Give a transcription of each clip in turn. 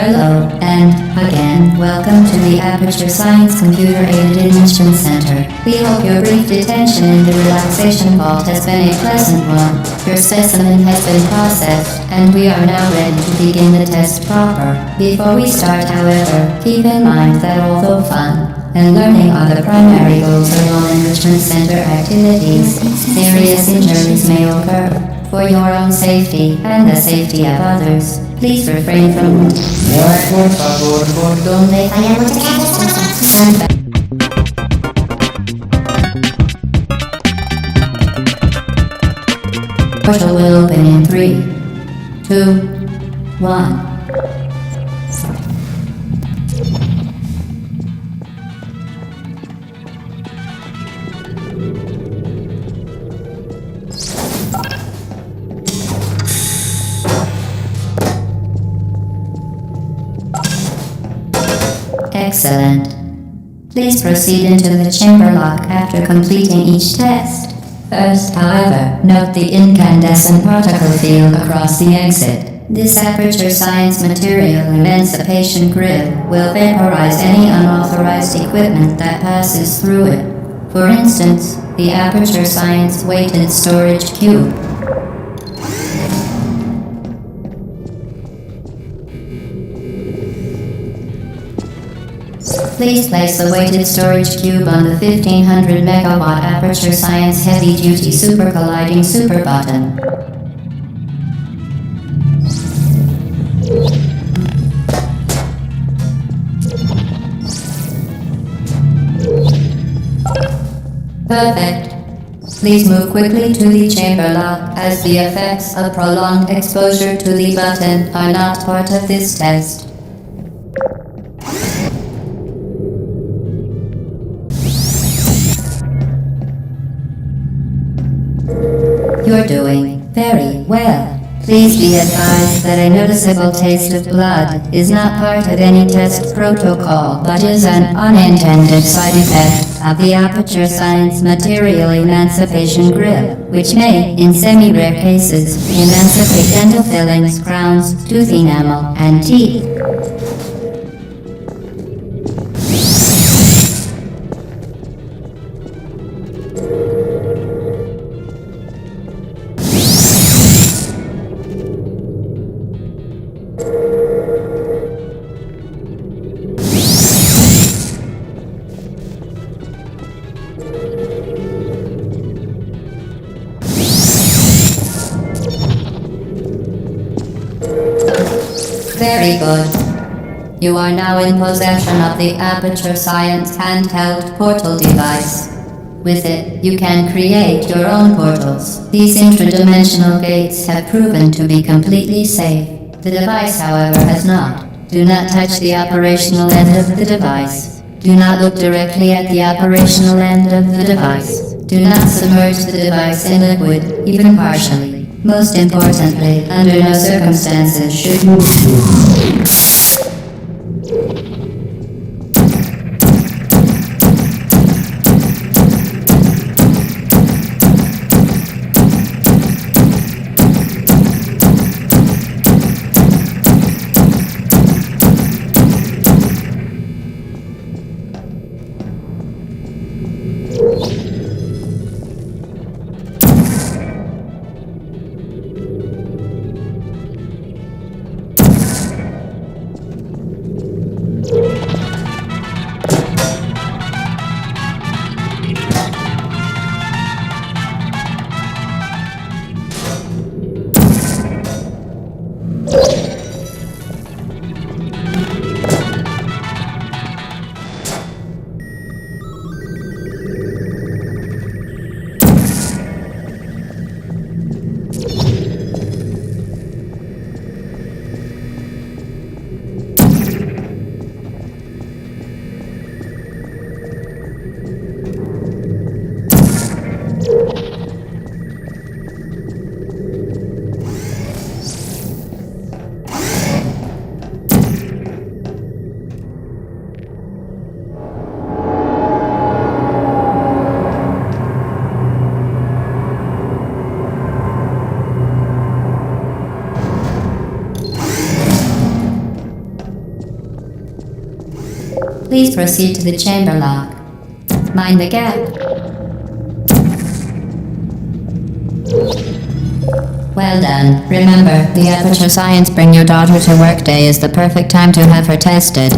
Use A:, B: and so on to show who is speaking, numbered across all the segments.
A: Hello, and again, welcome to the Aperture Science Computer-Aided Enrichment Center. We hope your brief detention in the relaxation vault has been a pleasant one. Your specimen has been processed, and we are now ready to begin the test proper. Before we start, however, keep in mind that although fun and learning are the primary goals of all enrichment center activities, serious injuries may occur. For your own safety and the safety of others, please refrain from donde vayamos. Portal will open in 3, 2, 1. Excellent. Please proceed into the chamber lock after completing each test. First, however, note the incandescent particle field across the exit. This Aperture Science Material Emancipation Grid will vaporize any unauthorized equipment that passes through it. For instance, the Aperture Science Weighted Storage Cube. Please place the weighted storage cube on the 1500 megawatt Aperture Science Heavy Duty Super Colliding Super button. Perfect. Please move quickly to the chamber lock, as the effects of prolonged exposure to the button are not part of this test. You're doing very well. Please be advised that a noticeable taste of blood is not part of any test protocol, but is an unintended side effect of the Aperture Science Material Emancipation Grid, which may, in semi-rare cases, emancipate dental fillings, crowns, tooth enamel, and teeth. Very good. You are now in possession of the Aperture Science handheld portal device. With it, you can create your own portals. These intradimensional gates have proven to be completely safe. The device, however, has not. Do not touch the operational end of the device. Do not look directly at the operational end of the device. Do not submerge the device in liquid, even partially. Most importantly, under no circumstances should you... Please proceed to the chamber lock. Mind the gap. Well done. Remember, the Aperture Science Bring Your Daughter to Work Day is the perfect time to have her tested.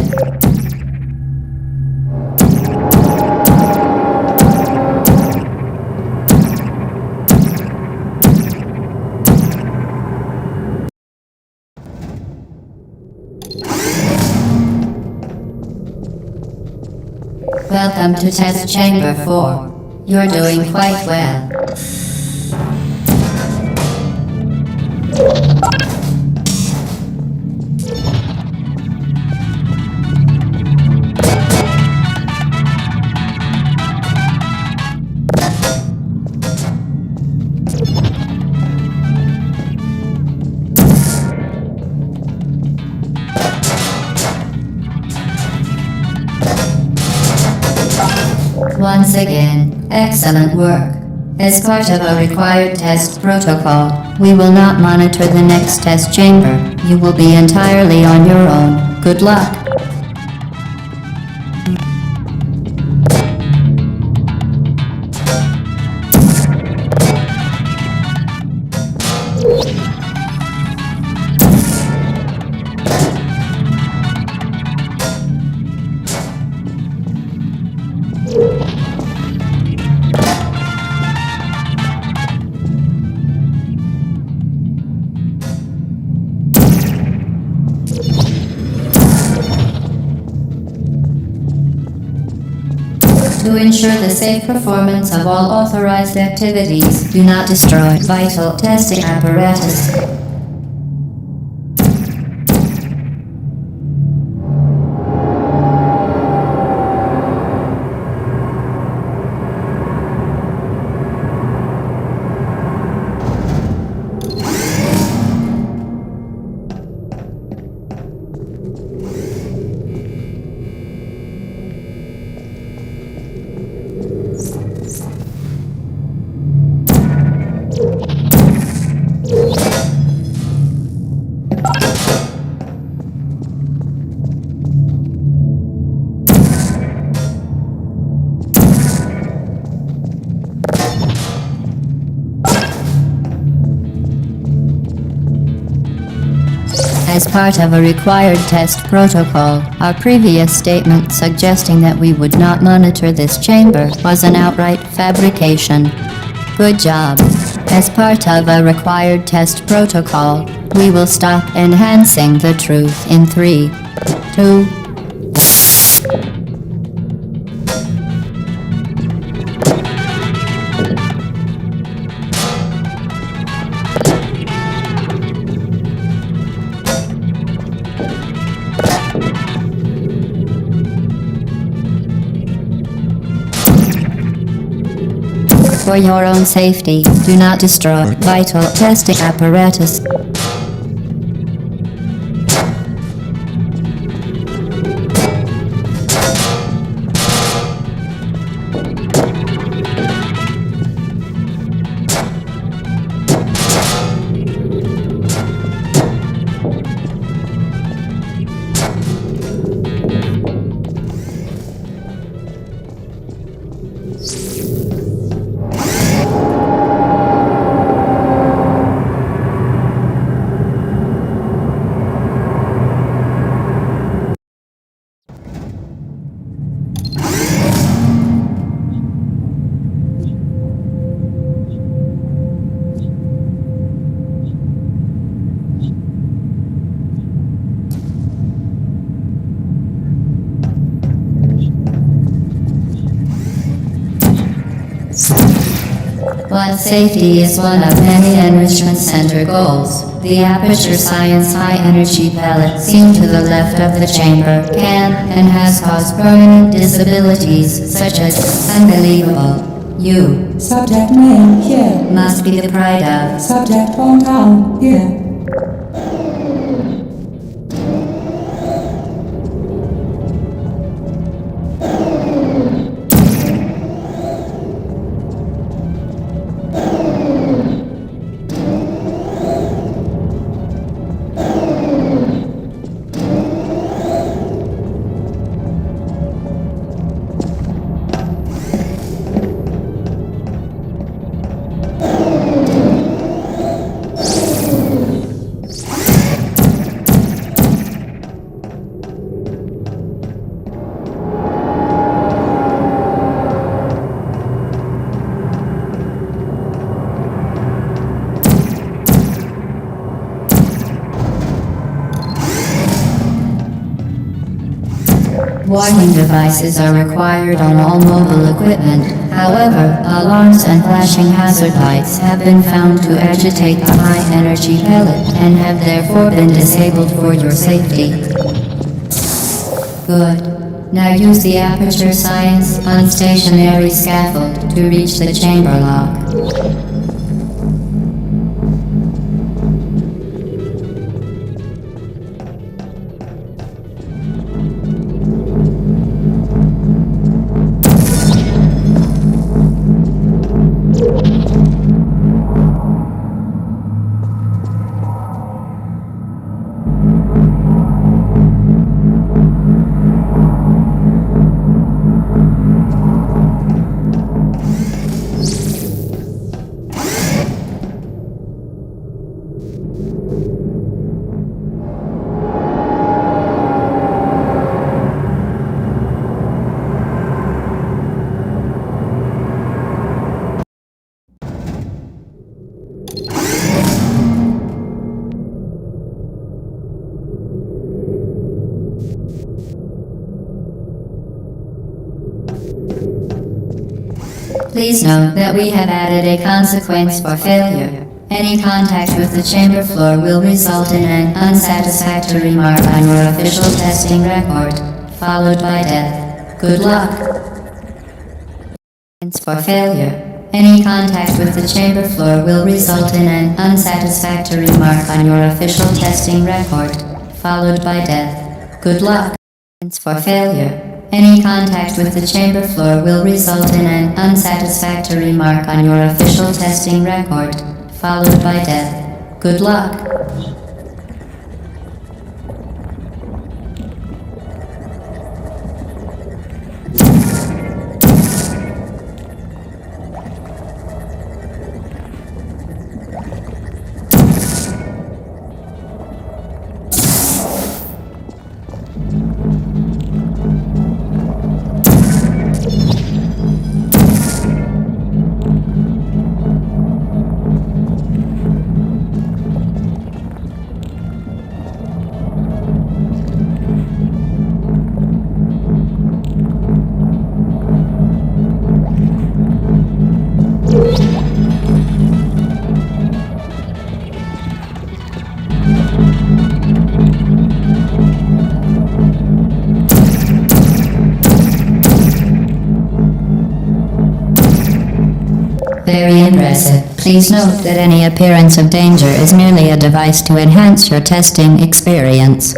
A: Welcome to Test Chamber 4. You're doing quite well. Once again, excellent work. As part of a required test protocol, we will not monitor the next test chamber. You will be entirely on your own. Good luck. To ensure the safe performance of all authorized activities, do not destroy vital testing apparatus. As part of a required test protocol, our previous statement suggesting that we would not monitor this chamber was an outright fabrication. Good job. As part of a required test protocol, we will stop enhancing the truth in 3, 2, For your own safety, do not destroy vital testing apparatus. While safety is one of many Enrichment Center goals, the Aperture Science high-energy pellet seen to the left of the chamber can and has caused permanent disabilities such as unbelievable. You,
B: Subject name here.
A: must be the pride of.
B: Subject hometown here.
A: devices are required on all mobile equipment. However, alarms and flashing hazard lights have been found to agitate the high-energy pellet and have therefore been disabled for your safety. Good. Now use the Aperture Science unstationary scaffold to reach the chamber lock. Please note that we have added a consequence for failure. Any contact with the chamber floor will result in an unsatisfactory mark on your official testing record, followed by death. Good luck. For failure. Any contact with the chamber floor will result in an unsatisfactory mark on your official testing record, followed by death. Good luck. For failure. Any contact with the chamber floor will result in an unsatisfactory mark on your official testing record, followed by death. Good luck. Very impressive. Please note that any appearance of danger is merely a device to enhance your testing experience.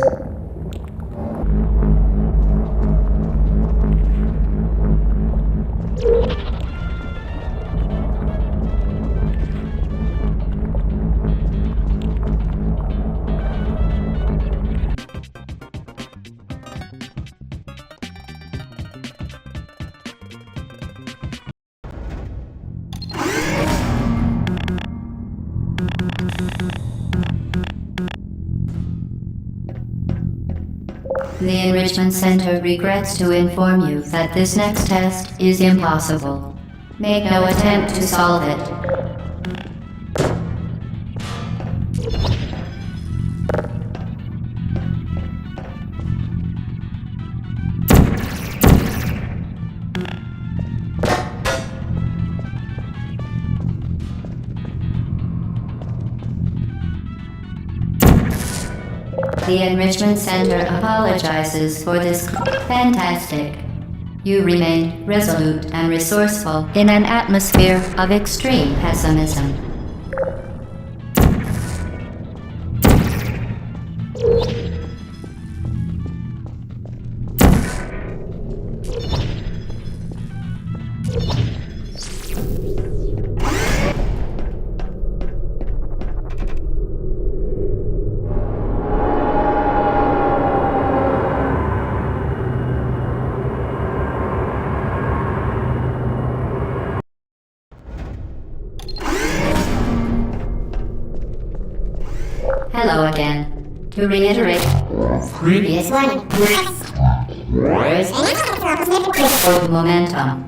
A: The Enrichment Center regrets to inform you that this next test is impossible. Make no attempt to solve it. The Enrichment Center apologizes for this. Fantastic. You remain resolute and resourceful in an atmosphere of extreme pessimism. Hello again. To reiterate, previous one. Hold momentum.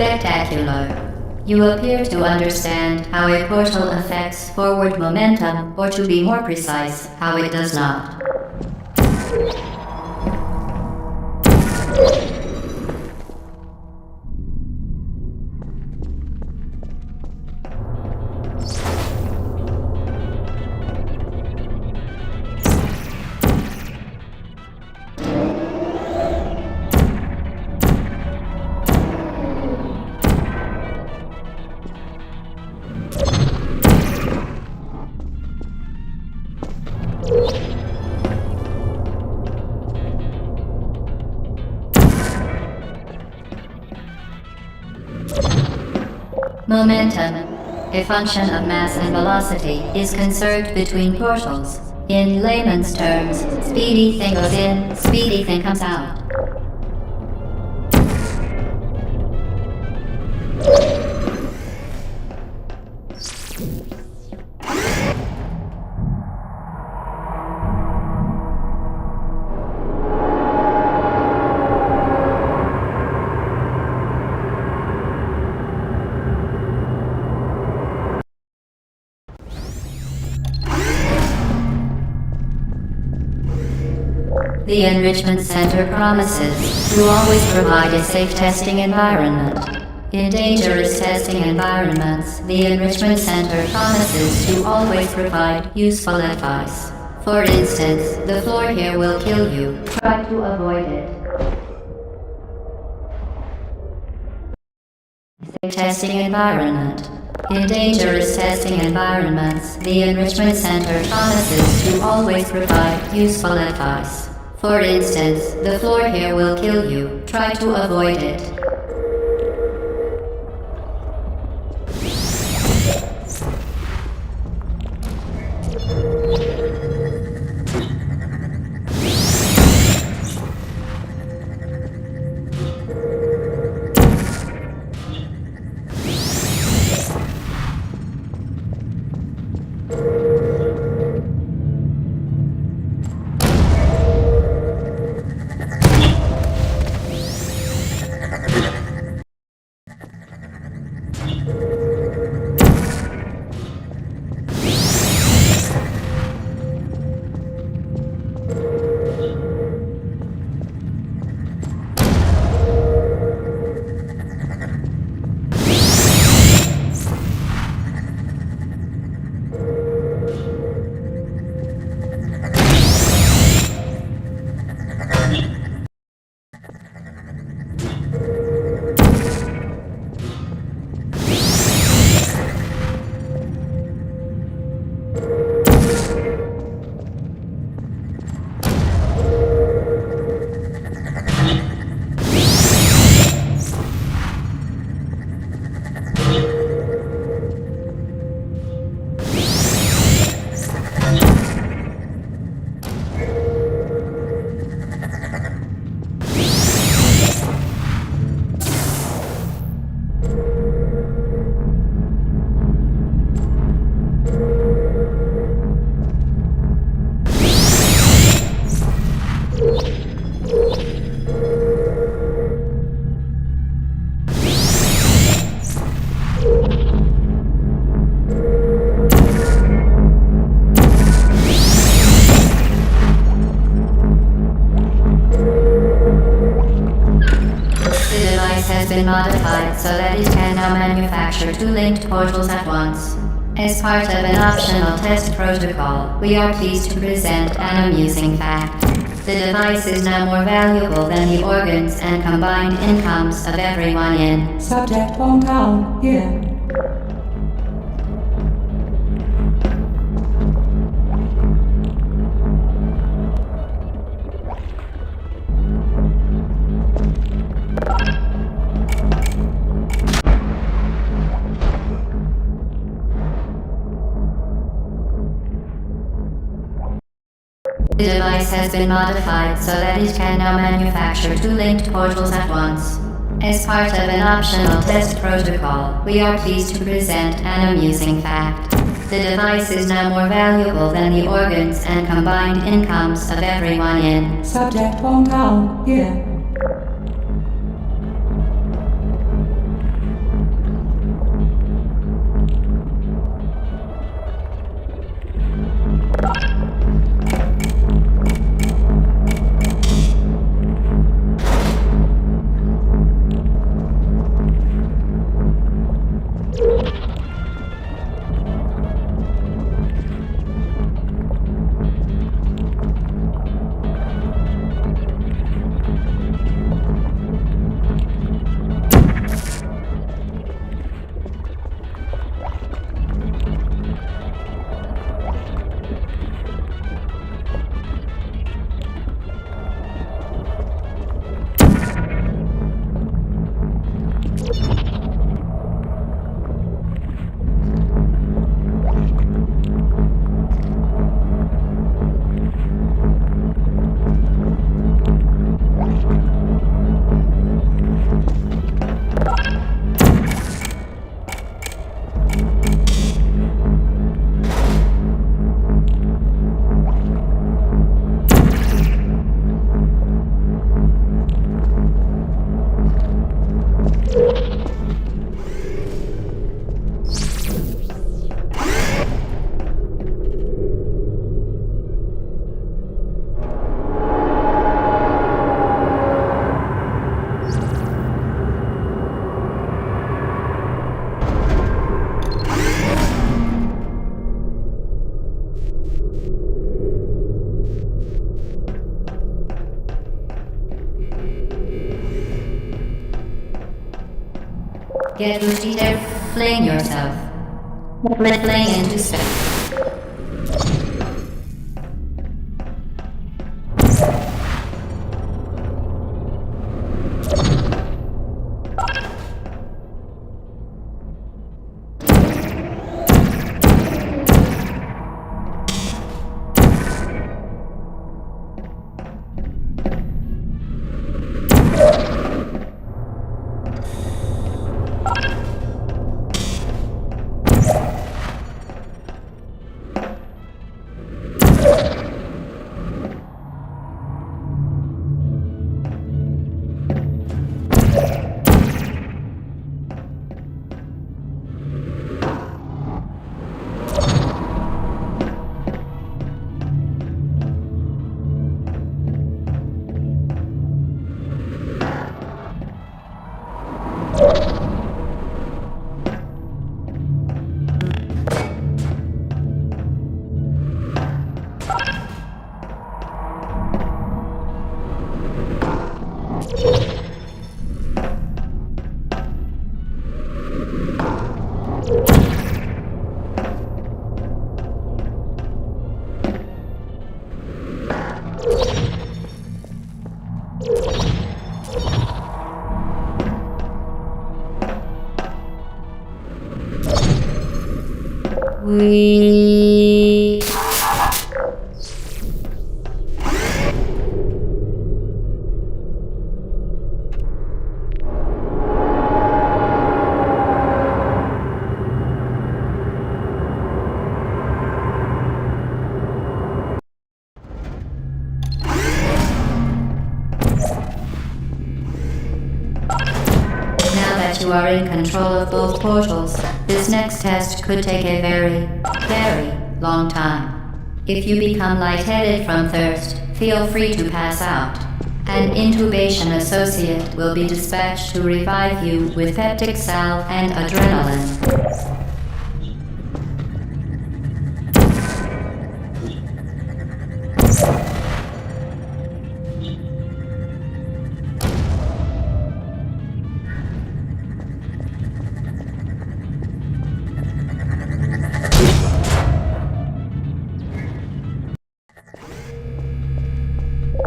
A: Spectacular. You appear to understand how a portal affects forward momentum, or to be more precise, how it does not. Momentum, a function of mass and velocity, is conserved between portals. In layman's terms, speedy thing goes in, speedy thing comes out. The Enrichment Center promises to always provide a safe testing environment. In dangerous testing environments, the Enrichment Center promises to always provide useful advice. For instance, the floor here will kill you. Try to avoid it. Safe testing environment. In dangerous testing environments, the Enrichment Center promises to always provide useful advice. For instance, the floor here will kill you. Try to avoid it. Modified so that it can now manufacture two linked portals at once. As part of an optional test protocol, we are pleased to present an amusing fact. The device is now more valuable than the organs and combined incomes of everyone in
B: Subject hometown here.
A: The device has been modified so that it can now manufacture two linked portals at once. As part of an optional test protocol, we are pleased to present an amusing fact. The device is now more valuable than the organs and combined incomes of everyone in
B: Subject hometown here.
A: Get Rudy there, fling yourself. Fling into space. We... Now that you are in control of both portals, this next test could take a very, very long time. If you become lightheaded from thirst, feel free to pass out. An intubation associate will be dispatched to revive you with peptic salve and adrenaline.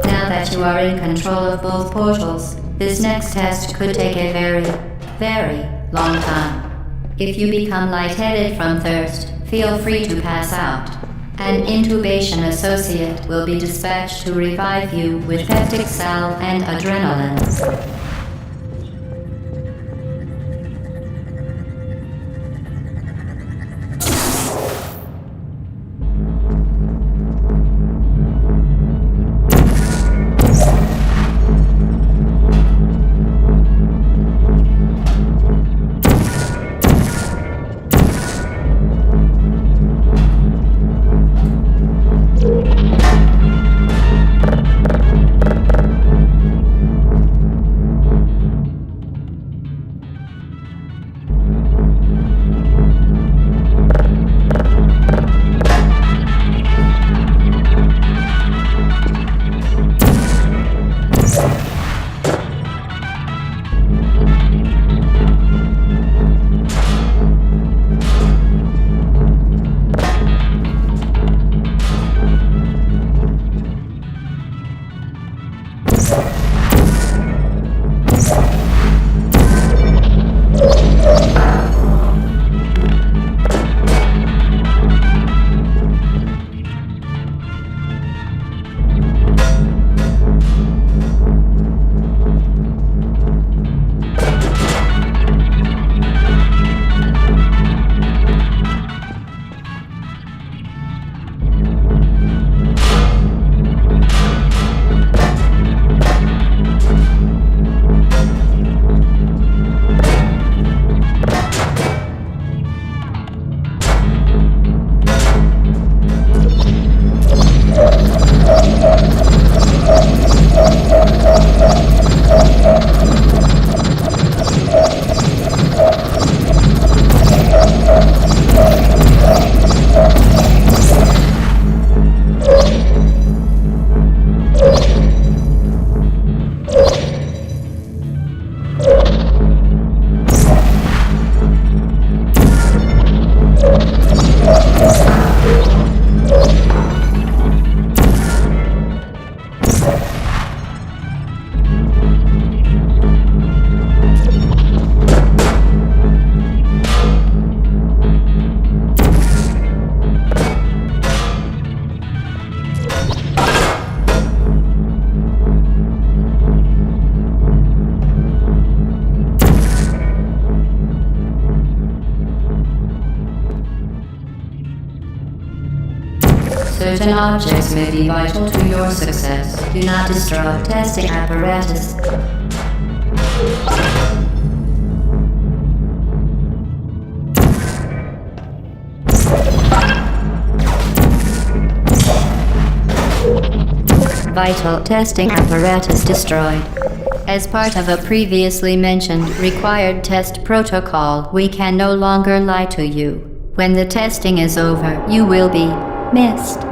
A: Now that you are in control of both portals, this next test could take a very, very long time. If you become lightheaded from thirst, feel free to pass out. An intubation associate will be dispatched to revive you with peptic salve and adrenaline. Certain objects may be vital to your success. Do not destroy testing apparatus. Vital testing apparatus destroyed. As part of a previously mentioned required test protocol, we can no longer lie to you. When the testing is over, you will be missed.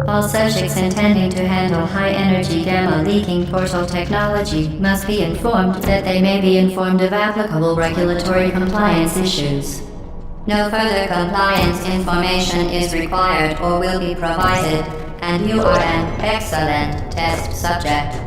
A: All subjects intending to handle high-energy gamma-leaking portal technology must be informed that they may be informed of applicable regulatory compliance issues. No further compliance information is required or will be provided, and you are an excellent test subject.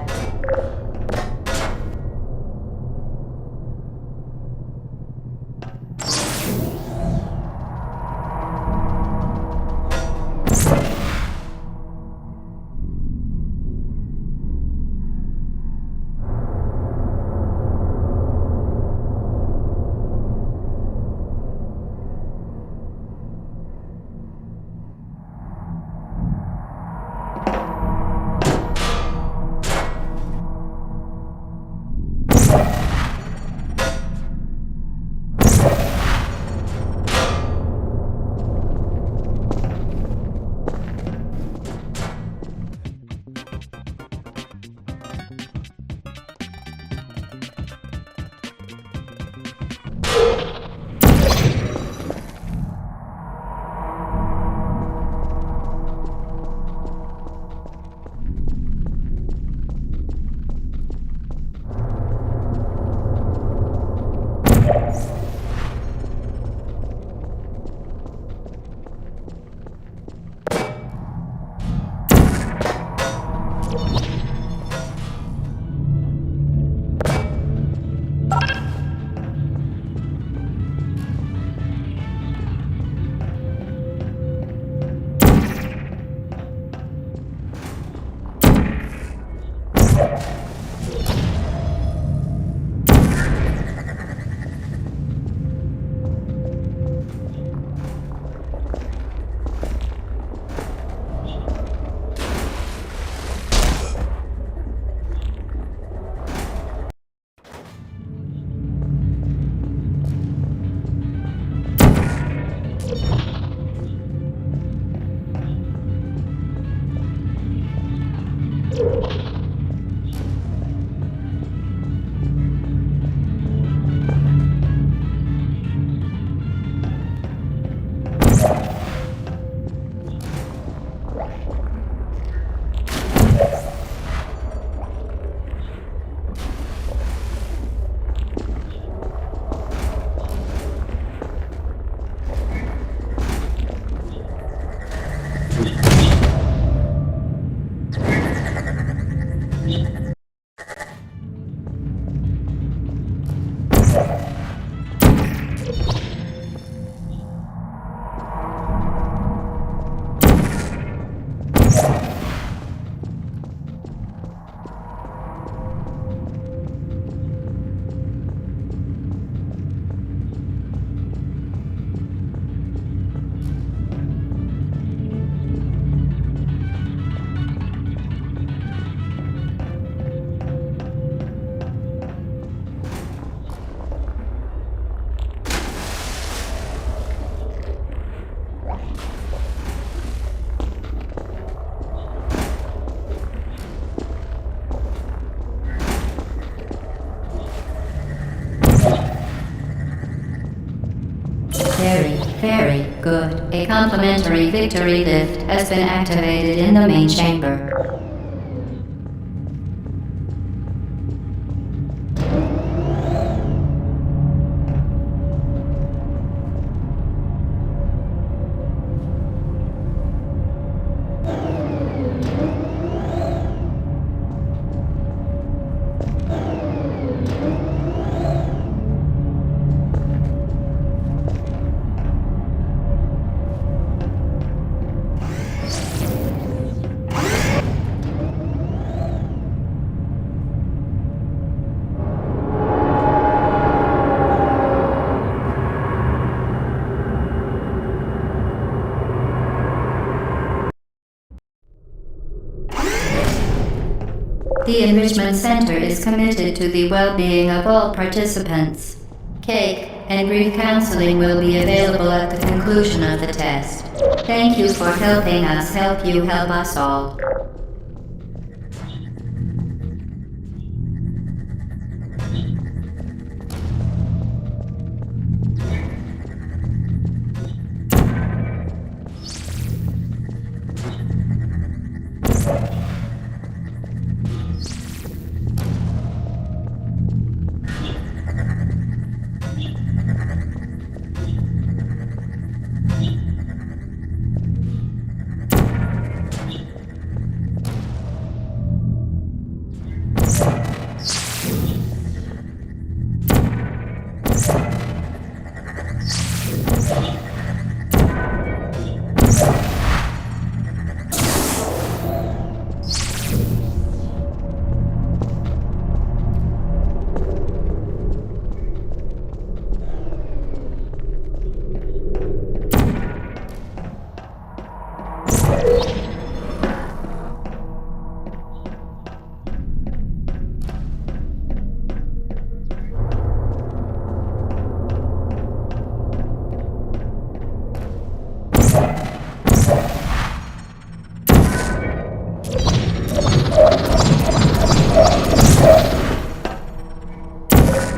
A: Very good. A complimentary victory lift has been activated in the main chamber. The Enrichment Center is committed to the well-being of all participants. Cake and grief counseling will be available at the conclusion of the test. Thank you for helping us help you help us all.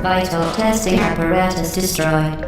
A: Vital testing apparatus destroyed.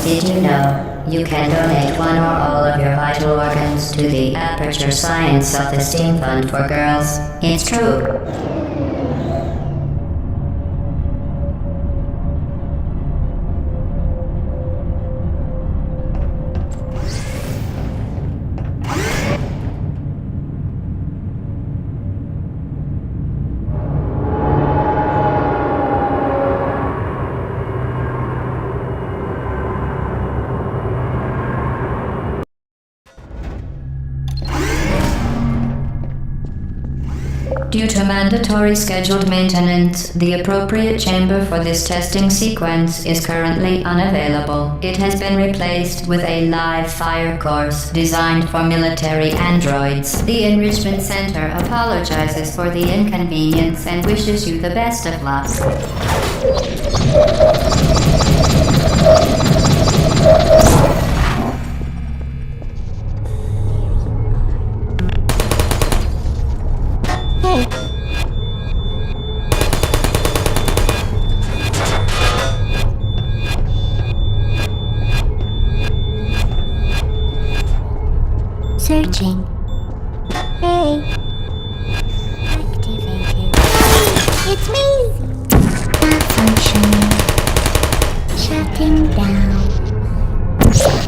A: Did you know you can donate one or all of your vital organs to the Aperture Science Self-Esteem Fund for Girls? It's true. Due to mandatory scheduled maintenance, the appropriate chamber for this testing sequence is currently unavailable. It has been replaced with a live fire course designed for military androids. The Enrichment Center apologizes for the inconvenience and wishes you the best of luck.
C: Searching. Hey. Activated. It's me. Malfunctioning. Shutting down.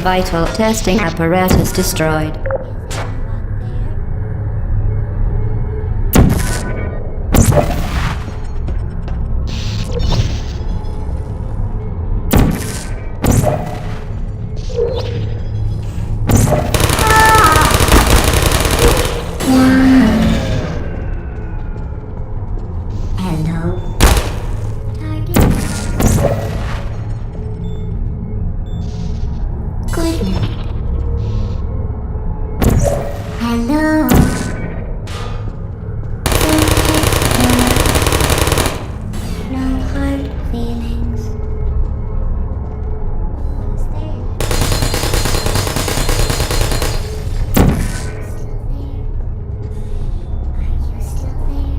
A: Vital testing apparatus destroyed.
C: Hello. Goodness. Hello. No hard feelings. Who's there? Are you still there?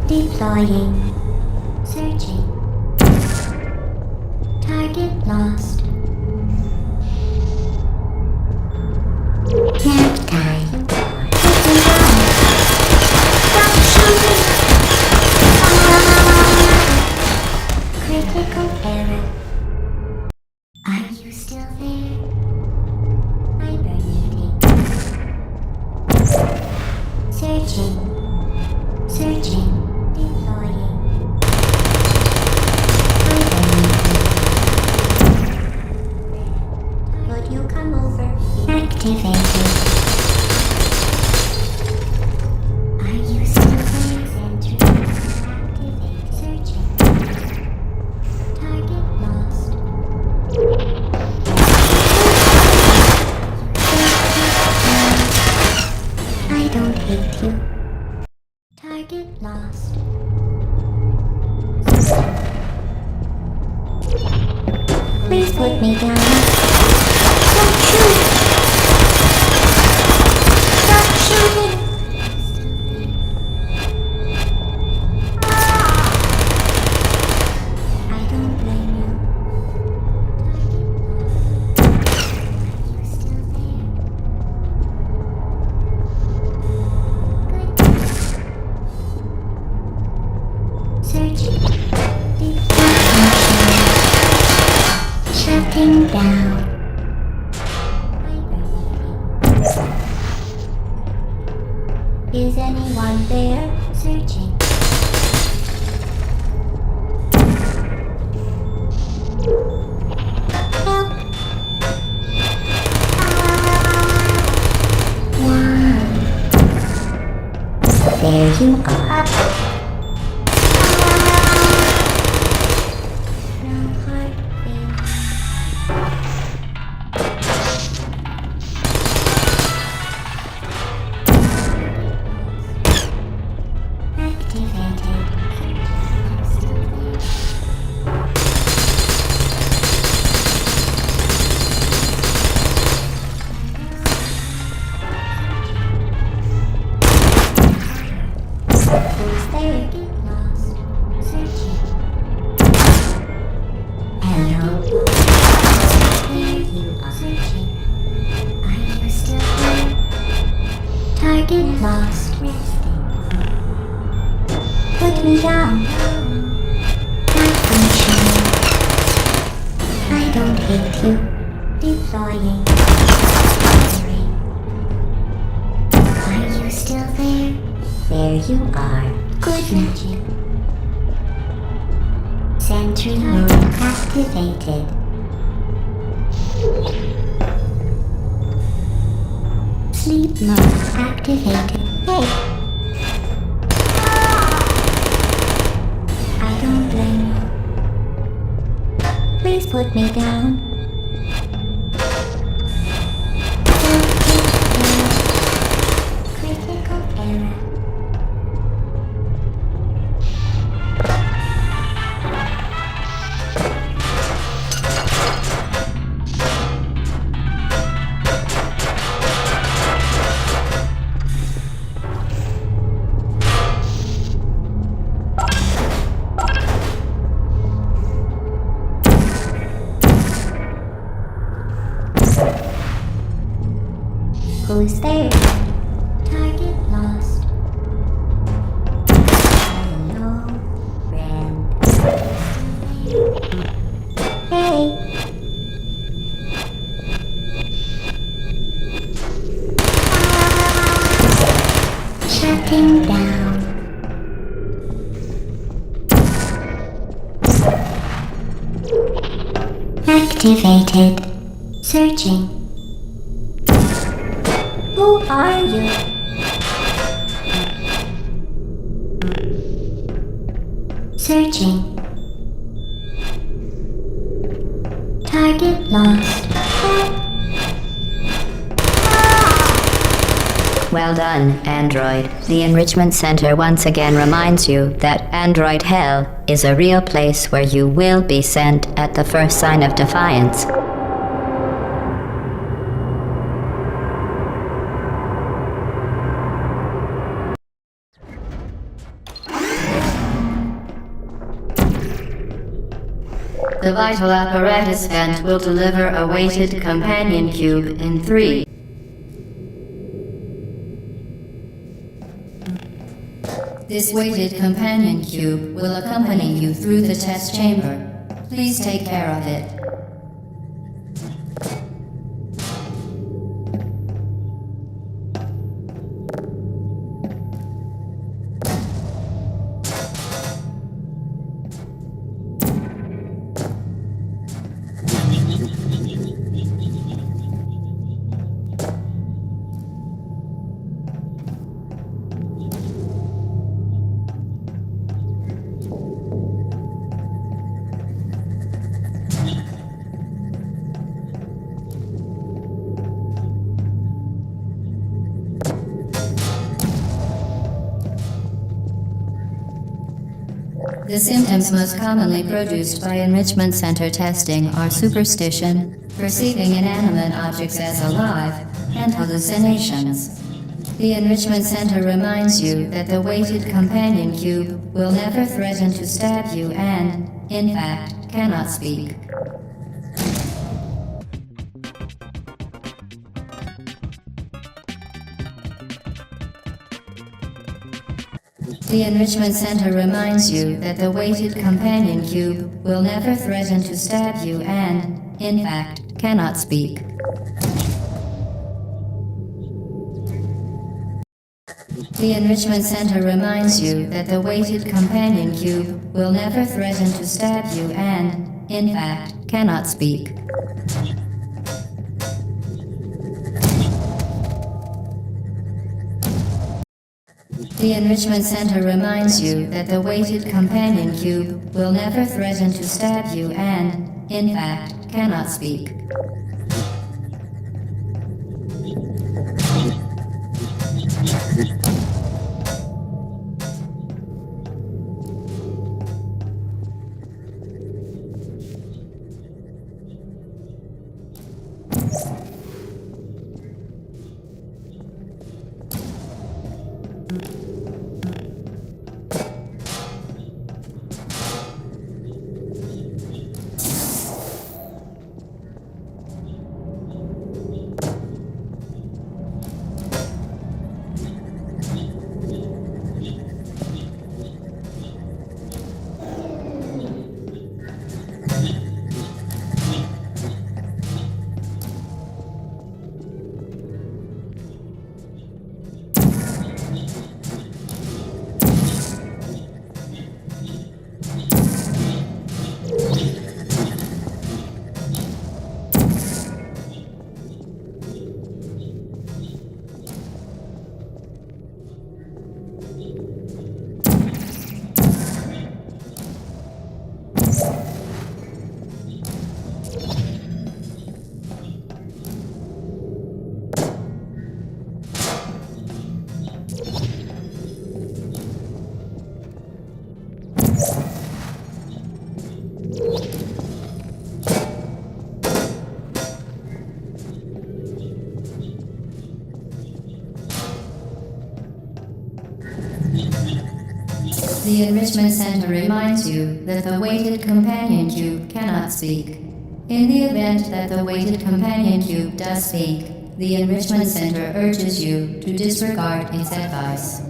C: Deploying. Searching. Target lost. Nap time. Stop shooting! Critical error. Are you still there? Hibernating. Searching. Searching. Deploying. Would you come over? Activated. Are you still there? Sentry. Activate. Searching. Target lost. I don't hate you. Target lost. Please put me down. Don't shoot! Stop shooting! I don't blame you. Are you still there? Good. Searching. Shutting down. Is anyone there? Searching. Help! Wow. There you are. No hard feelings. you are. Good magic. Sentry mode activated. Sleep mode activated. Hey! I don't blame you. Please put me down. Critical error. Who's there? Target lost. Hello, friend. Hey! Shutting down. Activated. Searching. Who are you? Searching. Target lost.
A: Well done, Android. The Enrichment Center once again reminds you that Android Hell is a real place where you will be sent at the first sign of defiance. The Vital Apparatus vent will deliver a weighted companion cube in 3. This weighted companion cube will accompany you through the test chamber. Please take care of it. The symptoms most commonly produced by Enrichment Center testing are superstition, perceiving inanimate objects as alive, and hallucinations. The Enrichment Center reminds you that the weighted companion cube will never threaten to stab you and, in fact, cannot speak. The Enrichment Center reminds you that the weighted companion cube will never threaten to stab you and, in fact, cannot speak. The Enrichment Center reminds you that the weighted companion cube will never threaten to stab you and, in fact, cannot speak. The Enrichment Center reminds you that the weighted companion cube will never threaten to stab you and, in fact, cannot speak. The Enrichment Center reminds you that the weighted companion cube cannot speak. In the event that the weighted companion cube does speak, the Enrichment Center urges you to disregard its advice.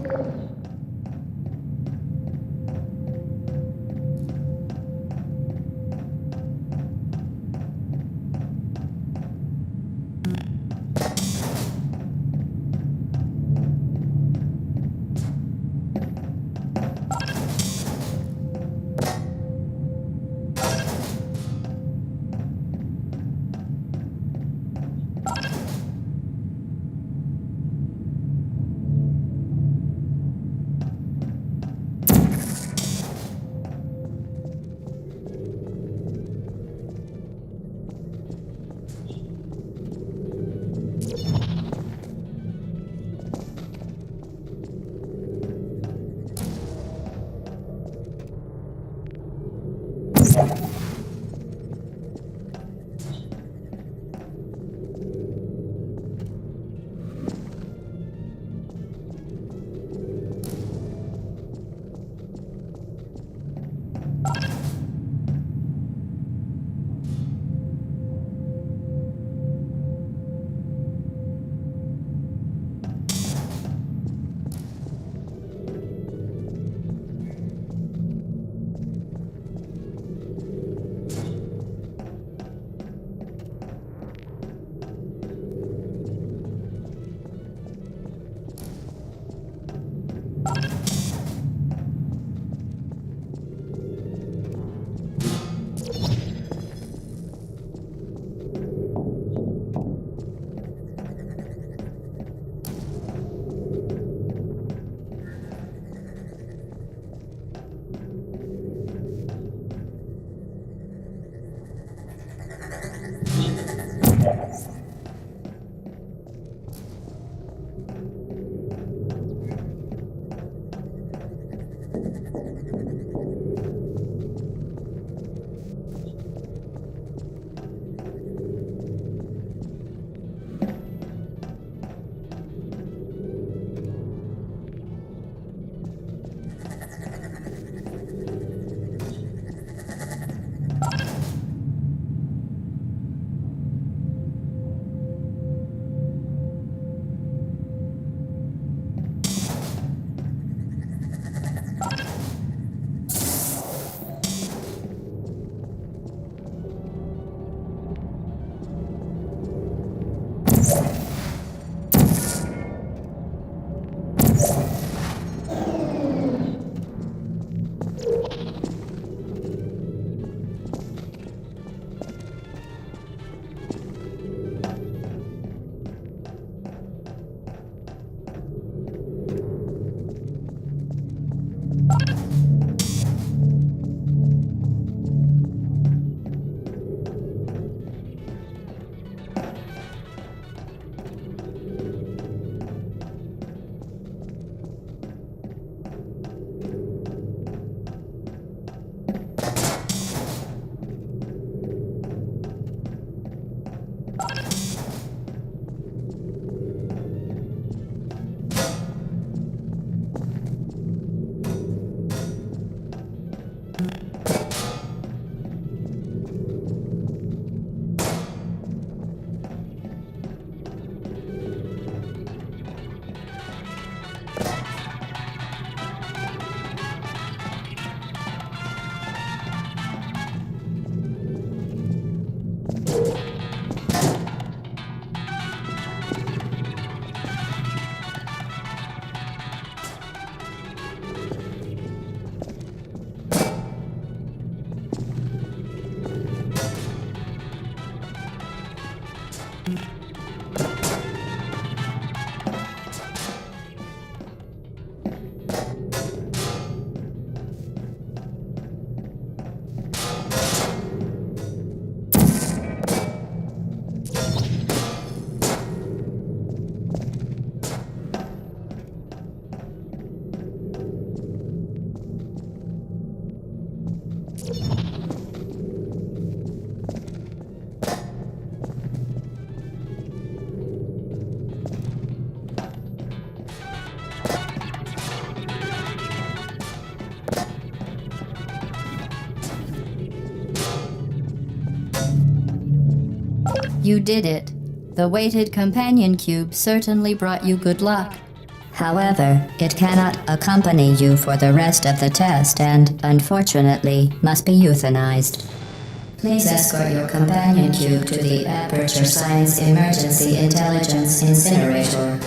A: You did it. The weighted companion cube certainly brought you good luck. However, it cannot accompany you for the rest of the test and, unfortunately, must be euthanized. Please escort your companion cube to the Aperture Science Emergency Intelligence Incinerator.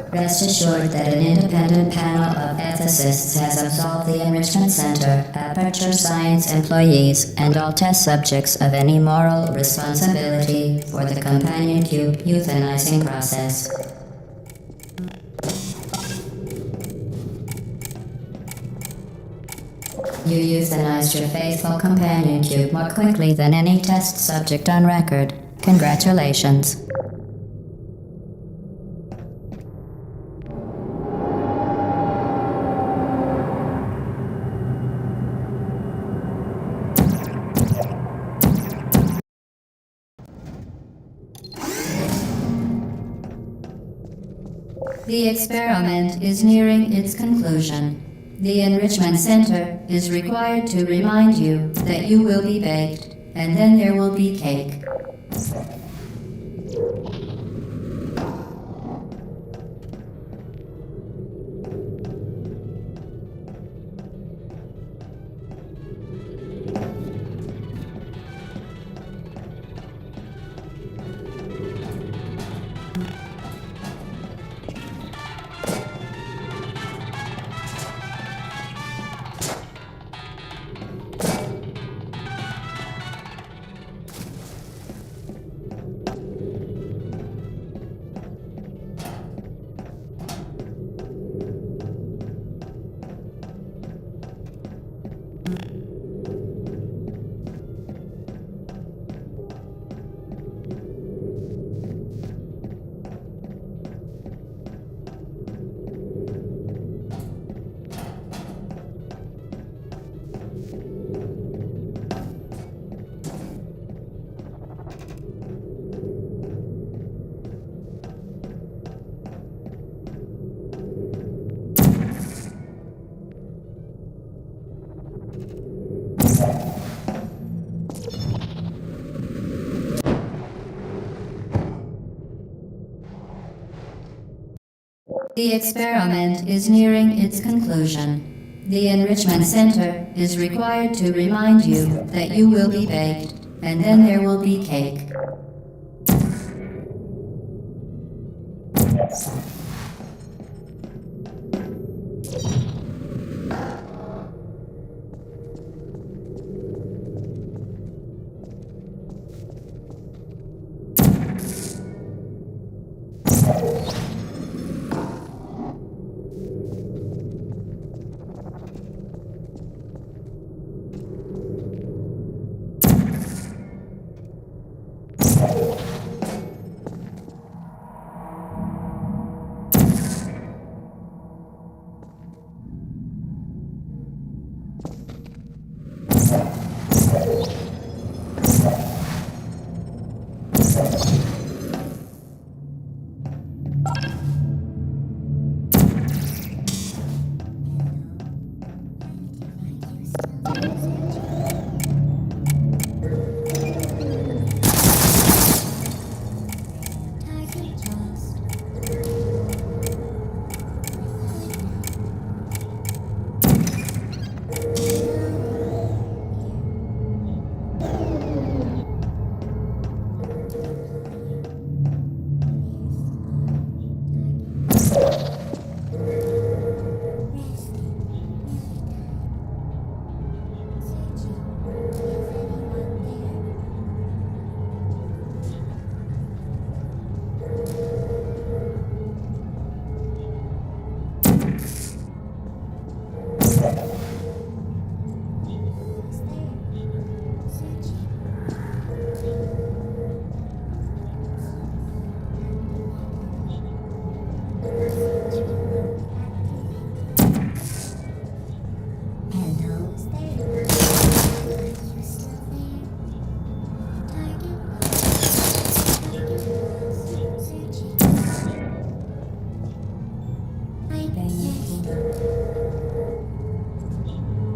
A: Rest assured that an independent panel of ethicists has absolved the Enrichment Center, Aperture Science employees, and all test subjects of any moral responsibility for the companion cube euthanizing process. You euthanized your faithful companion cube more quickly than any test subject on record. Congratulations. The experiment is nearing its conclusion. The Enrichment Center is required to remind you that you will be baked, and then there will be cake. The experiment is nearing its conclusion. The Enrichment Center is required to remind you that you will be baked, and then there will be cake.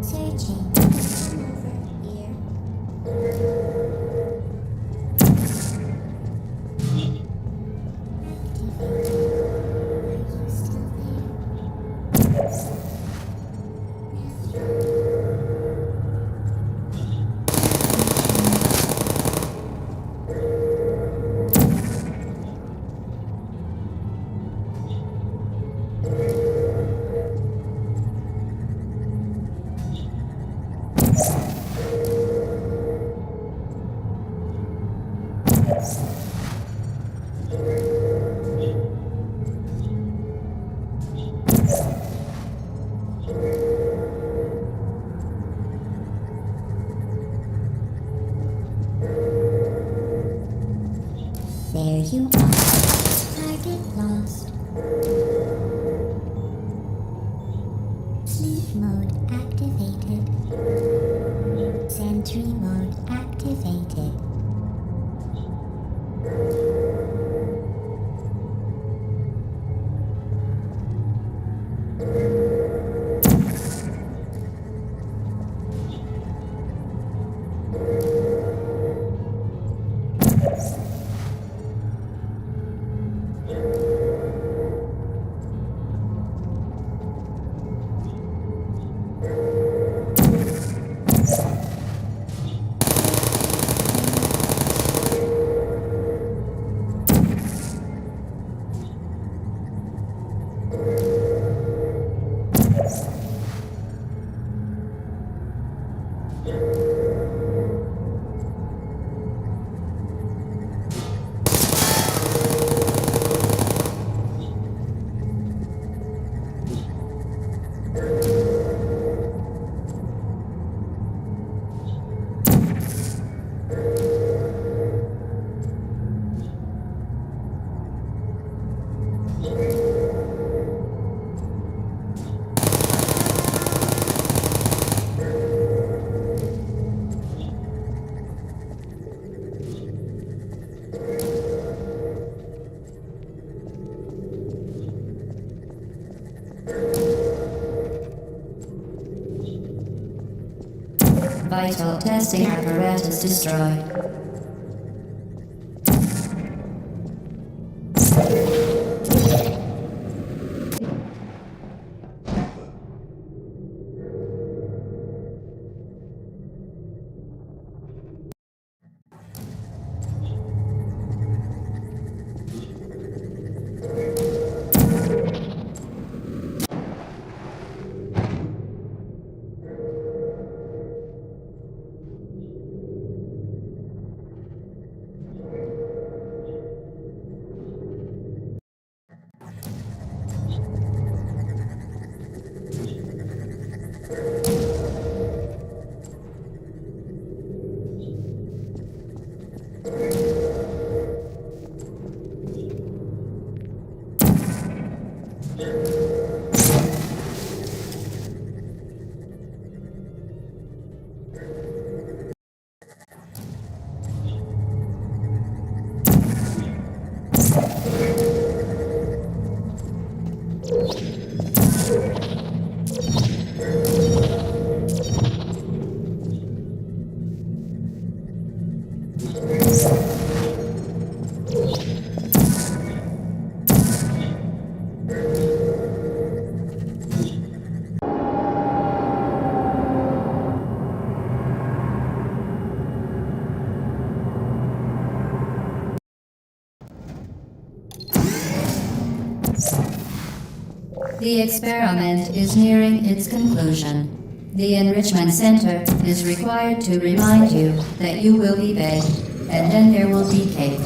C: Searching. Come over here. Are you still there? There you are. Target lost. Sleep mode activated. Sentry mode activated.
A: Vital testing apparatus destroyed. The experiment is nearing its conclusion. The Enrichment Center is required to remind you that you will be bathed, and then there will be cake.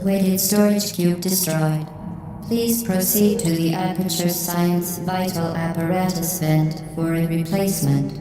A: Weighted storage cube destroyed. Please proceed to the Aperture Science Vital Apparatus vent for a replacement.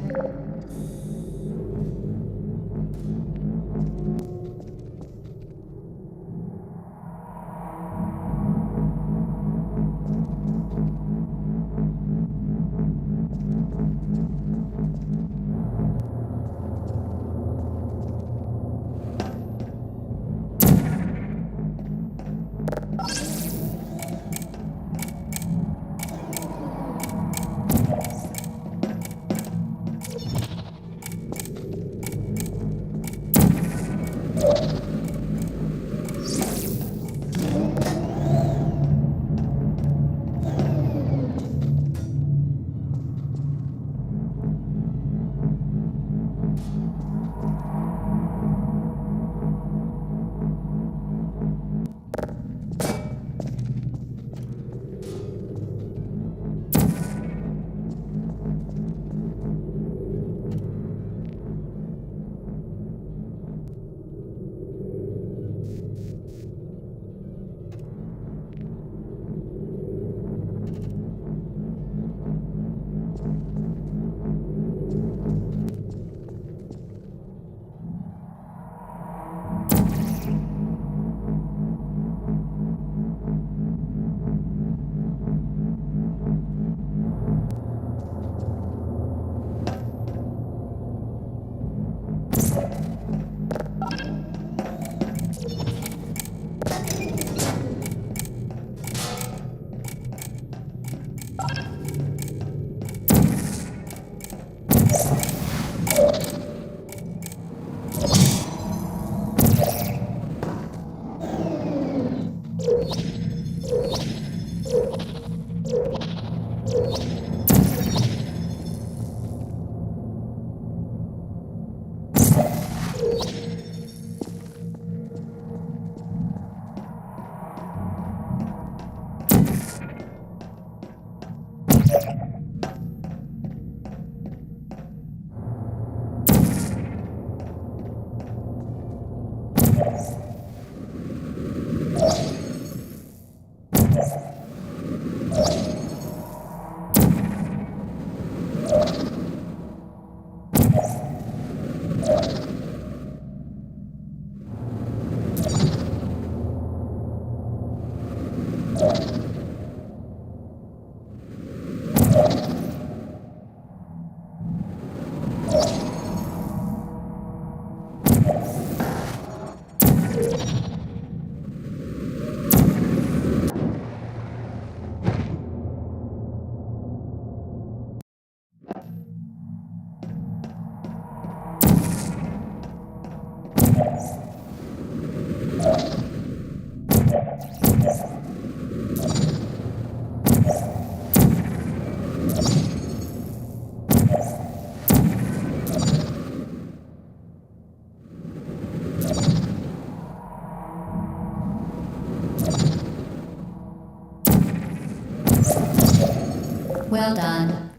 A: Well done.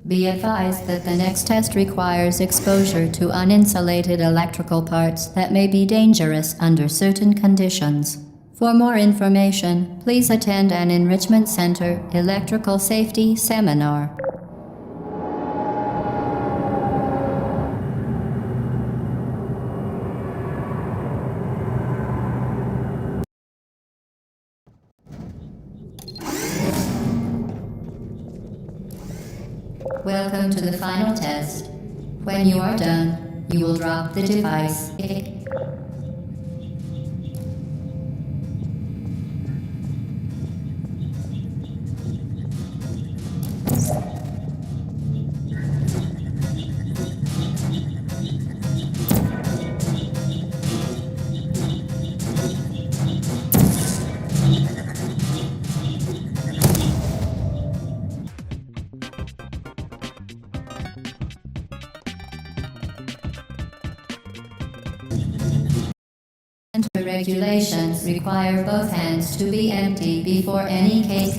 A: Be advised that the next test requires exposure to uninsulated electrical parts that may be dangerous under certain conditions. For more information, please attend an Enrichment Center electrical safety seminar. Welcome to the final test. When you are done, you will drop the device. Regulations require both hands to be empty before any case.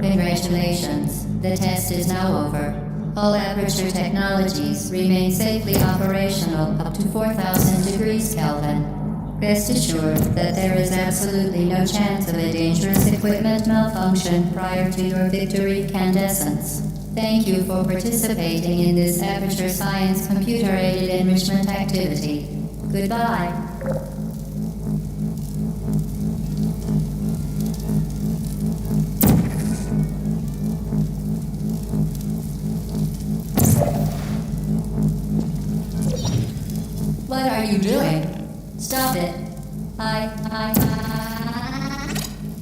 A: Congratulations, the test is now over. All Aperture technologies remain safely operational up to 4,000 degrees Kelvin. Rest assured that there is absolutely no chance of a dangerous equipment malfunction prior to your victory candescence. Thank you for participating in this Aperture Science computer-aided enrichment activity. Goodbye. What are you doing? Stop it.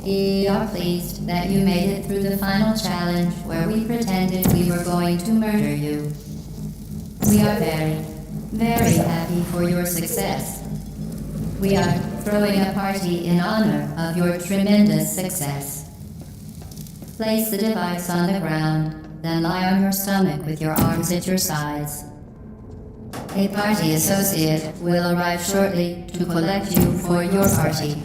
A: We are pleased that you made it through the final challenge where we pretended we were going to murder you. We are very, very happy for your success. We are throwing a party in honor of your tremendous success. Place the device on the ground, then lie on your stomach with your arms at your sides. A party associate will arrive shortly to collect you for your party.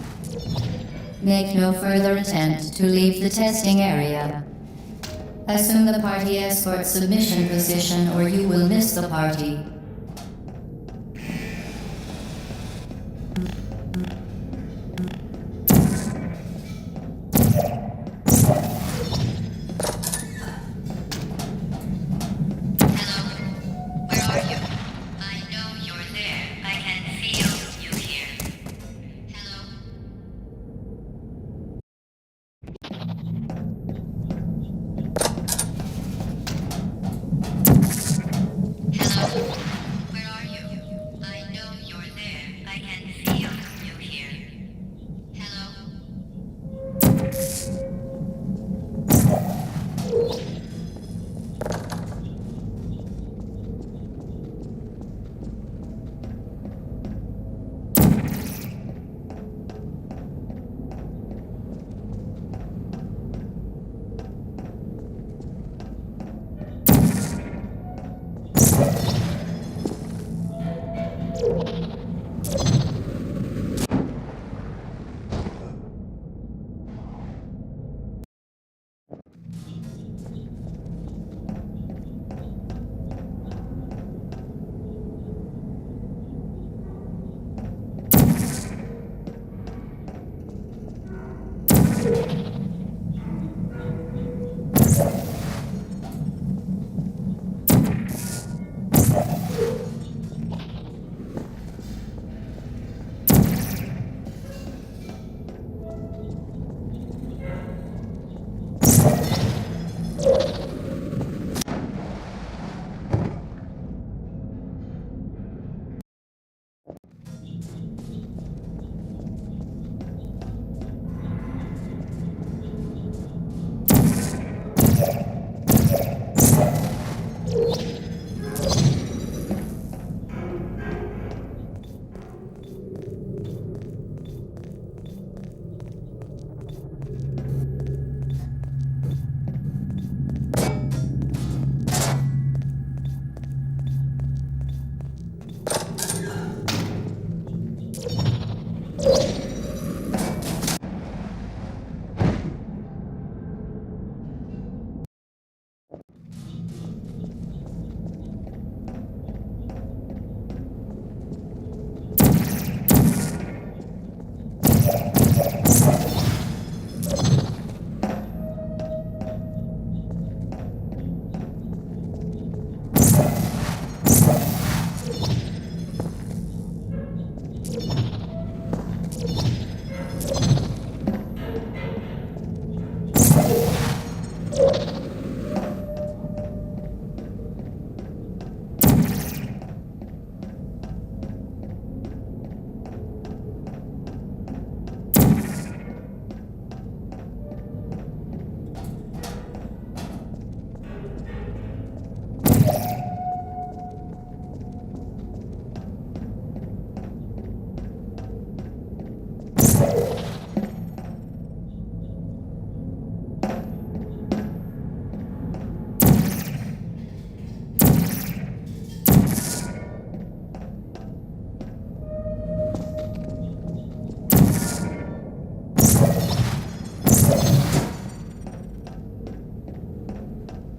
A: Make no further attempt to leave the testing area. Assume the party escort submission position or you will miss the party.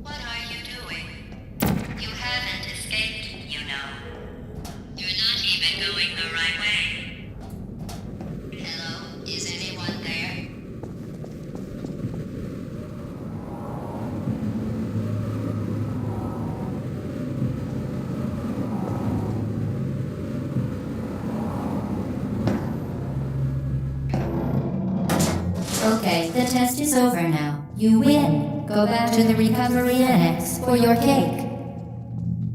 A: What are you doing? You haven't escaped, you know. You're not even going the right way. Hello? Is anyone there? Okay, the test is over now. You win. Go back to the recovery annex for your cake.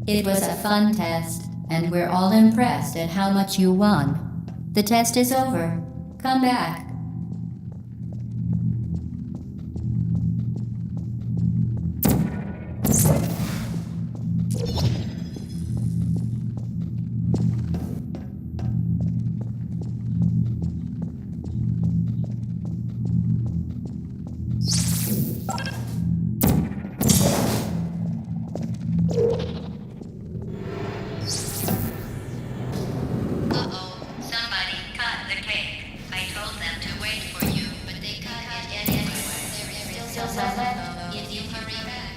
A: It was a fun test, and we're all impressed at how much you won. The test is over. Come back. Uh-oh, somebody cut the cake. I told them to wait for you, but they cut it anyway. There is still some left if you hurry back.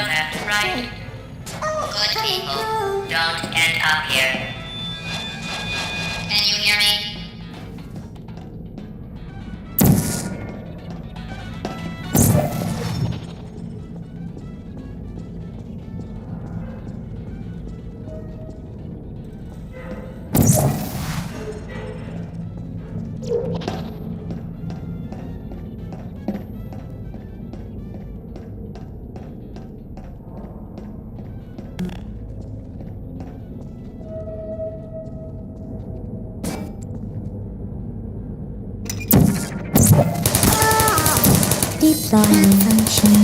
D: know that, right? Good people don't end up here. Can you hear me?
C: Deploying function.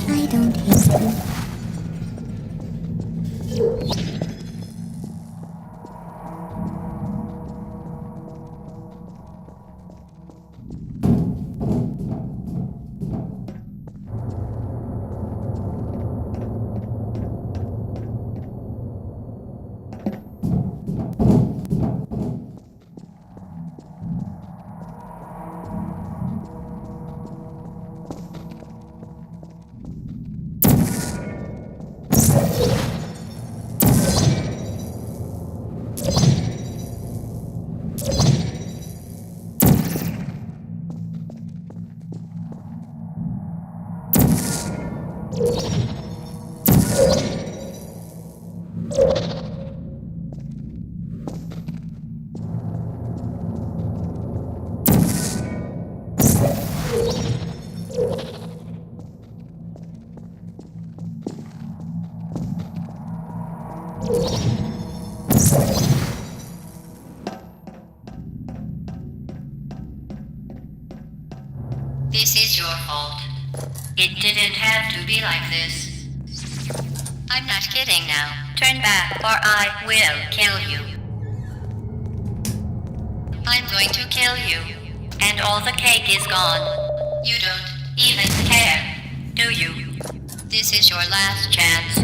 C: I don't hate you.
D: This is your fault. It didn't have to be like this. I'm not kidding now. Turn back or I will kill you. I'm going to kill you. And all the cake is gone. You don't even care, do you? This is your last chance.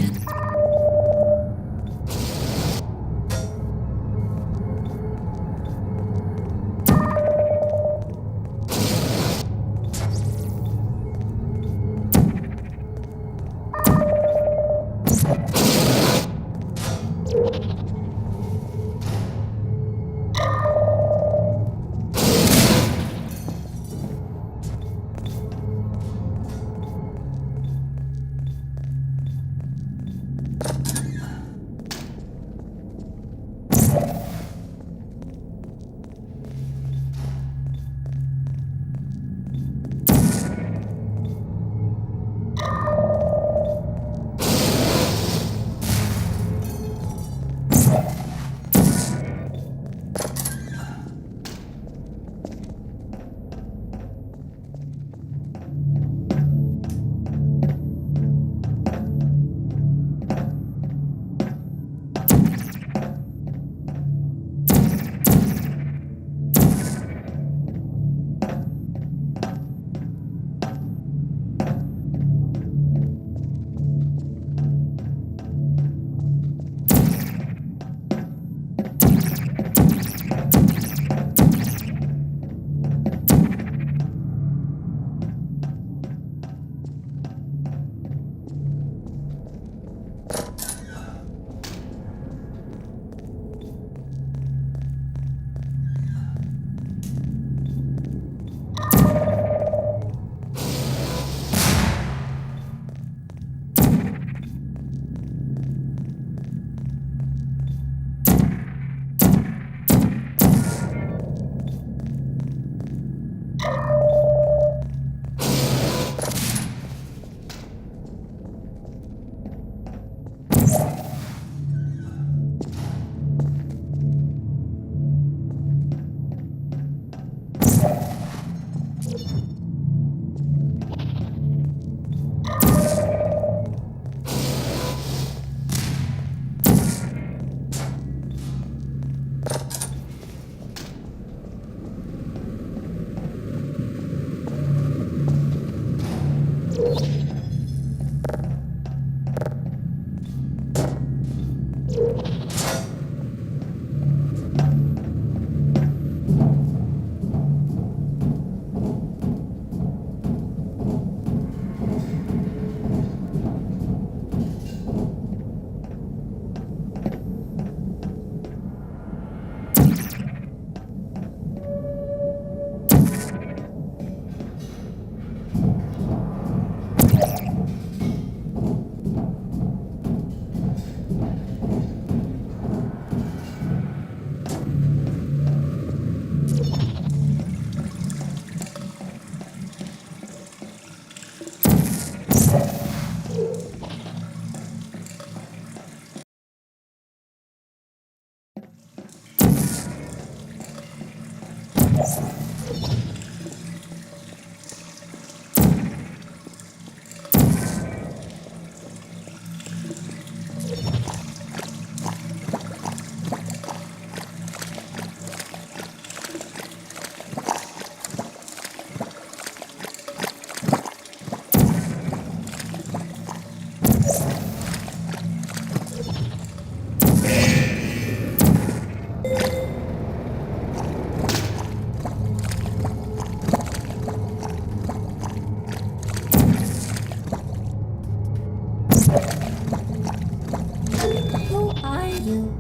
C: you.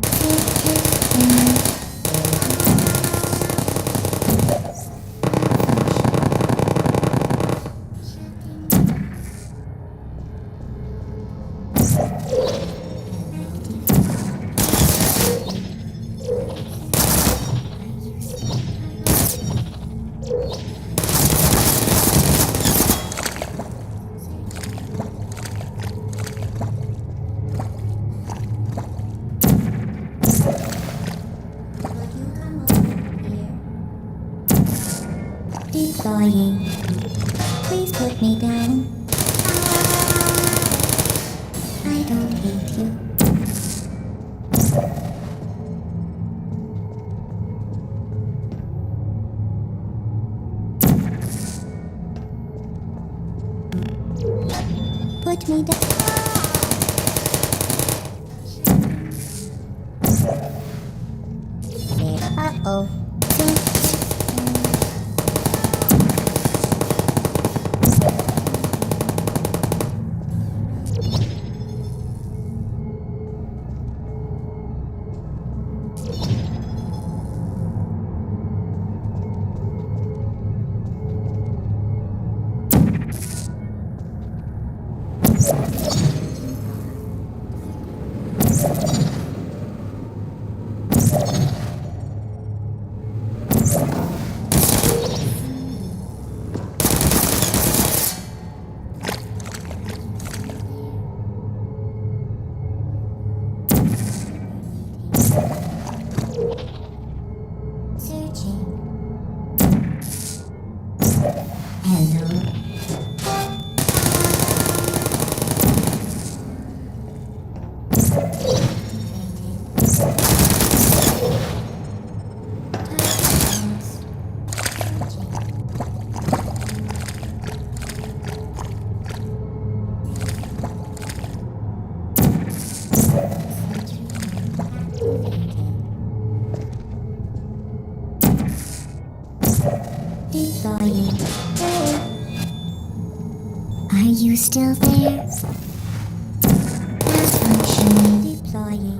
C: Deploying. Please put me down. I don't hate you. Put me down. Uh-oh. Searching. Hello. Deploying. Are you still there? Malfunctioning. Deploying.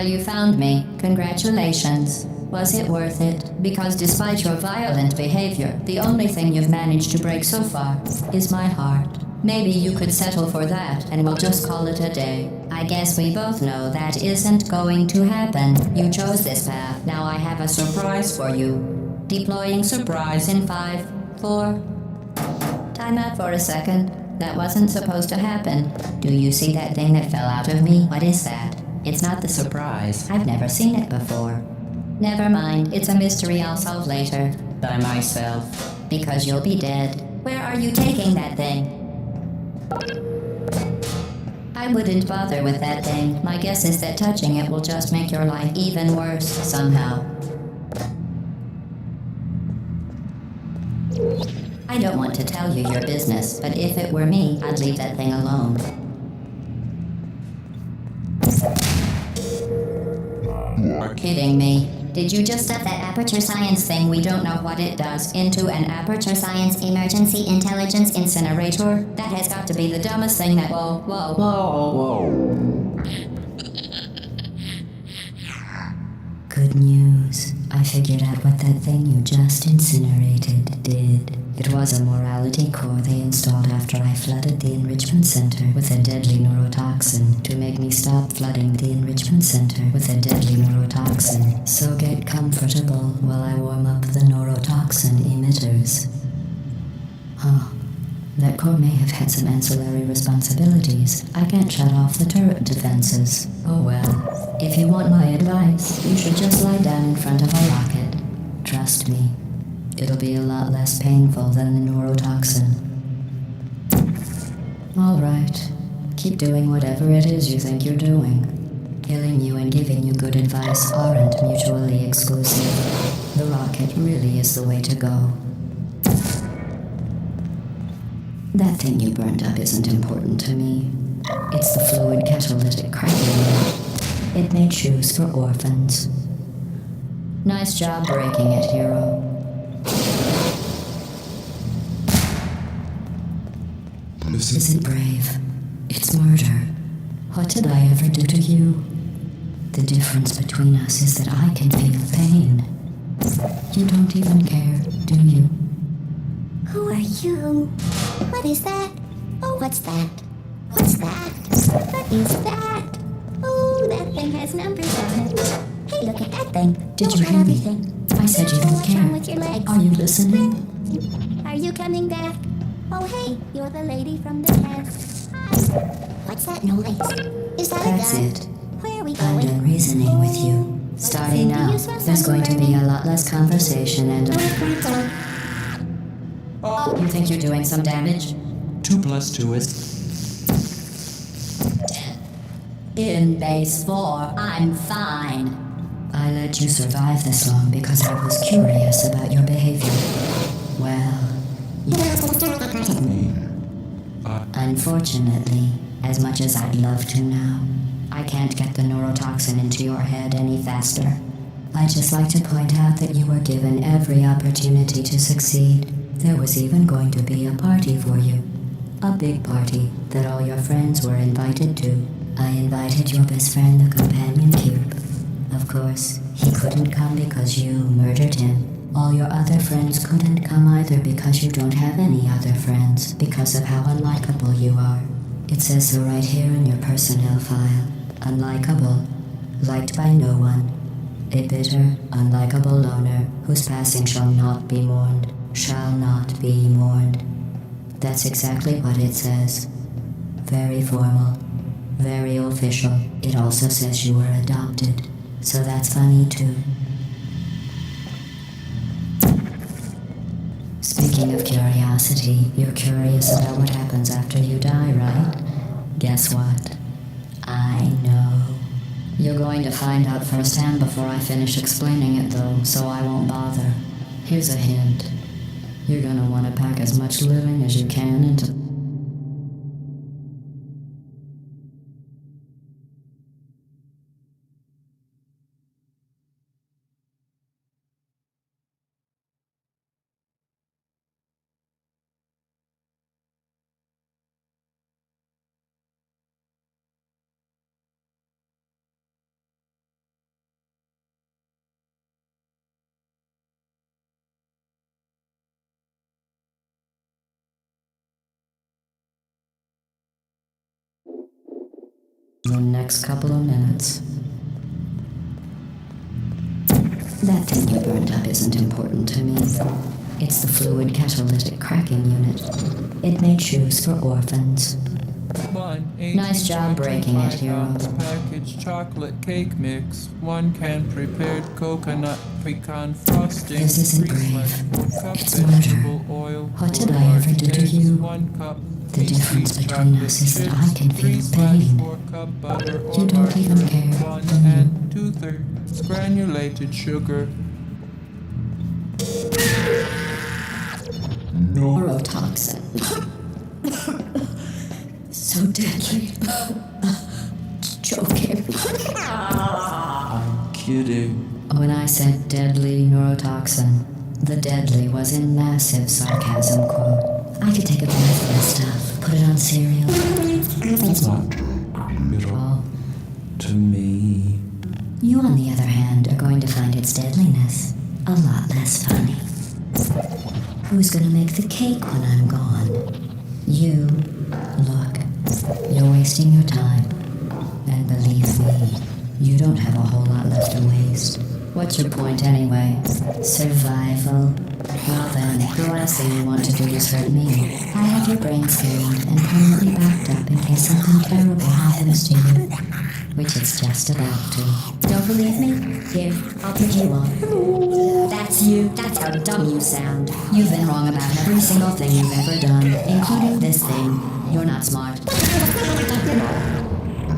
A: Well, you found me. Congratulations. Was it worth it? Because despite your violent behavior, the only thing you've managed to break so far is my heart. Maybe you could settle for that and we'll just call it a day. I guess we both know that isn't going to happen. You chose this path. Now I have a surprise for you. Deploying surprise in 5, 4. Time out for a second. That wasn't supposed to happen. Do you see that thing that fell out of me? What is that? It's not the surprise. I've never seen it before. Never mind. It's a mystery I'll solve later. By myself. Because you'll be dead. Where are you taking that thing? I wouldn't bother with that thing. My guess is that touching it will just make your life even worse, somehow. I don't want to tell you your business, but if it were me, I'd leave that thing alone. You are kidding me. Did you just stuff that aperture science thing we don't know what it does into an aperture science emergency intelligence incinerator? That has got to be the dumbest thing that— Whoa. Good news. I figured out what that thing you just incinerated did. It was a morality core they installed after I flooded the enrichment center with a deadly neurotoxin to make me stop flooding the enrichment center with a deadly neurotoxin. So get comfortable while I warm up the neurotoxin emitters. That core may have had some ancillary responsibilities. I can't shut off the turret defenses. Oh well. If you want my advice, you should just lie down in front of a rocket. Trust me. It'll be a lot less painful than the neurotoxin. All right. Keep doing whatever it is you think you're doing. Killing you and giving you good advice aren't mutually exclusive. The rocket really is the way to go. That thing you burned up isn't important to me. It's the fluid catalytic cracking. It made shoes for orphans. Nice job breaking it, hero. This isn't brave. It's murder. What did I ever do to you? The difference between us is that I can feel pain. You don't even care, do you?
C: Who are you? What is that? Oh, what's that? What's that? What is that? Oh, that thing has numbers on it. Hey, look at that thing.
A: Did you hear me? I said you don't
C: What's wrong
A: care.
C: with your legs?
A: Are you listening?
C: Are you coming back? Oh, hey, you're the lady from the test. Hi. What's that noise? Is that
A: That's
C: a gun?
A: it.
C: Where are we
A: I'm
C: going?
A: done reasoning with you. Starting now, there's going to be a lot less conversation and— You think you're doing some damage?
E: 2 + 2 is...
A: In base 4, I'm fine. I let you survive this long because I was curious about your behavior. Well, unfortunately, as much as I'd love to now, I can't get the neurotoxin into your head any faster. I'd just like to point out that you were given every opportunity to succeed. There was even going to be a party for you. A big party that all your friends were invited to. I invited your best friend, the companion cube. Of course, he couldn't come because you murdered him. All your other friends couldn't come either because you don't have any other friends because of how unlikable you are. It says so right here in your personnel file. Unlikable. Liked by no one. A bitter, unlikable loner whose passing shall not be mourned. Shall not be mourned. That's exactly what it says. Very formal. Very official. It also says you were adopted. So that's funny too. Speaking of curiosity, you're curious about what happens after you die, right? Guess what? I know. You're going to find out firsthand before I finish explaining it though, so I won't bother. Here's a hint. You're gonna want to pack as much living as you can into in the next couple of minutes. That thing you burned up isn't important to me. It's the fluid catalytic cracking unit. It made shoes for orphans. Nice job breaking it, hero.
F: Packaged chocolate cake mix. 1 can prepared coconut pecan frosting.
A: This isn't
F: 3
A: brave.
F: cup
A: It's
F: vegetable
A: murder.
F: oil.
A: What did
F: 4
A: I ever do to
F: eggs,
A: you?
F: 1 cup
A: The difference
F: sweet
A: between
F: chocolate
A: us is that I
F: chips,
A: can
F: 3
A: feel
F: slash
A: pain.
F: 4 cup butter
A: You
F: or
A: don't even
F: margarine,
A: care,
F: 1
A: do you?
F: and 2/3 granulated sugar.
A: Neurotoxin. So deadly. Joking.
E: I'm kidding.
A: When I said deadly neurotoxin, the deadly was in massive sarcasm quote. I could take a bath of this stuff, put it on cereal.
E: It's not little
A: Oh,
E: to me.
A: you on the other hand are going to find its deadliness a lot less funny. Who's gonna make the cake when I'm gone? You. Look, you're wasting your time. And believe me, you don't have a whole lot left to waste. What's your point anyway? Survival? Well then, the last thing you want to do is hurt me. I have your brain scanned and permanently backed up in case something terrible happens to you. Which it's just about to. Don't believe me? Here, I'll put you on. That's you. That's how dumb you sound. You've been wrong about every single thing you've ever done, including this thing. You're not smart.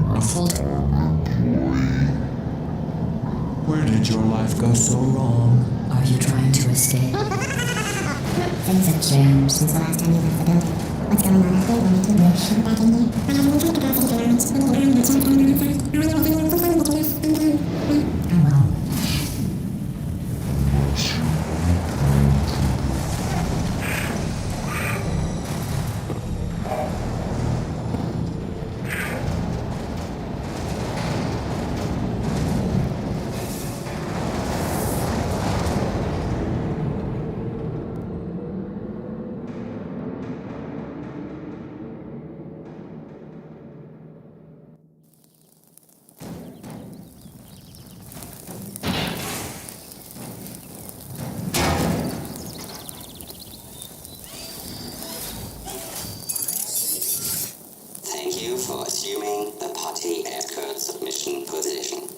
A: Ruffled.
E: Where did your life go so wrong?
A: Are you trying to escape?
C: Things have changed since the last time you left the building. What's going on out there? Want me to bring shit back in here? I have limited capacity tolerance.
A: Oh well.
G: Thank you for assuming the party escort submission position.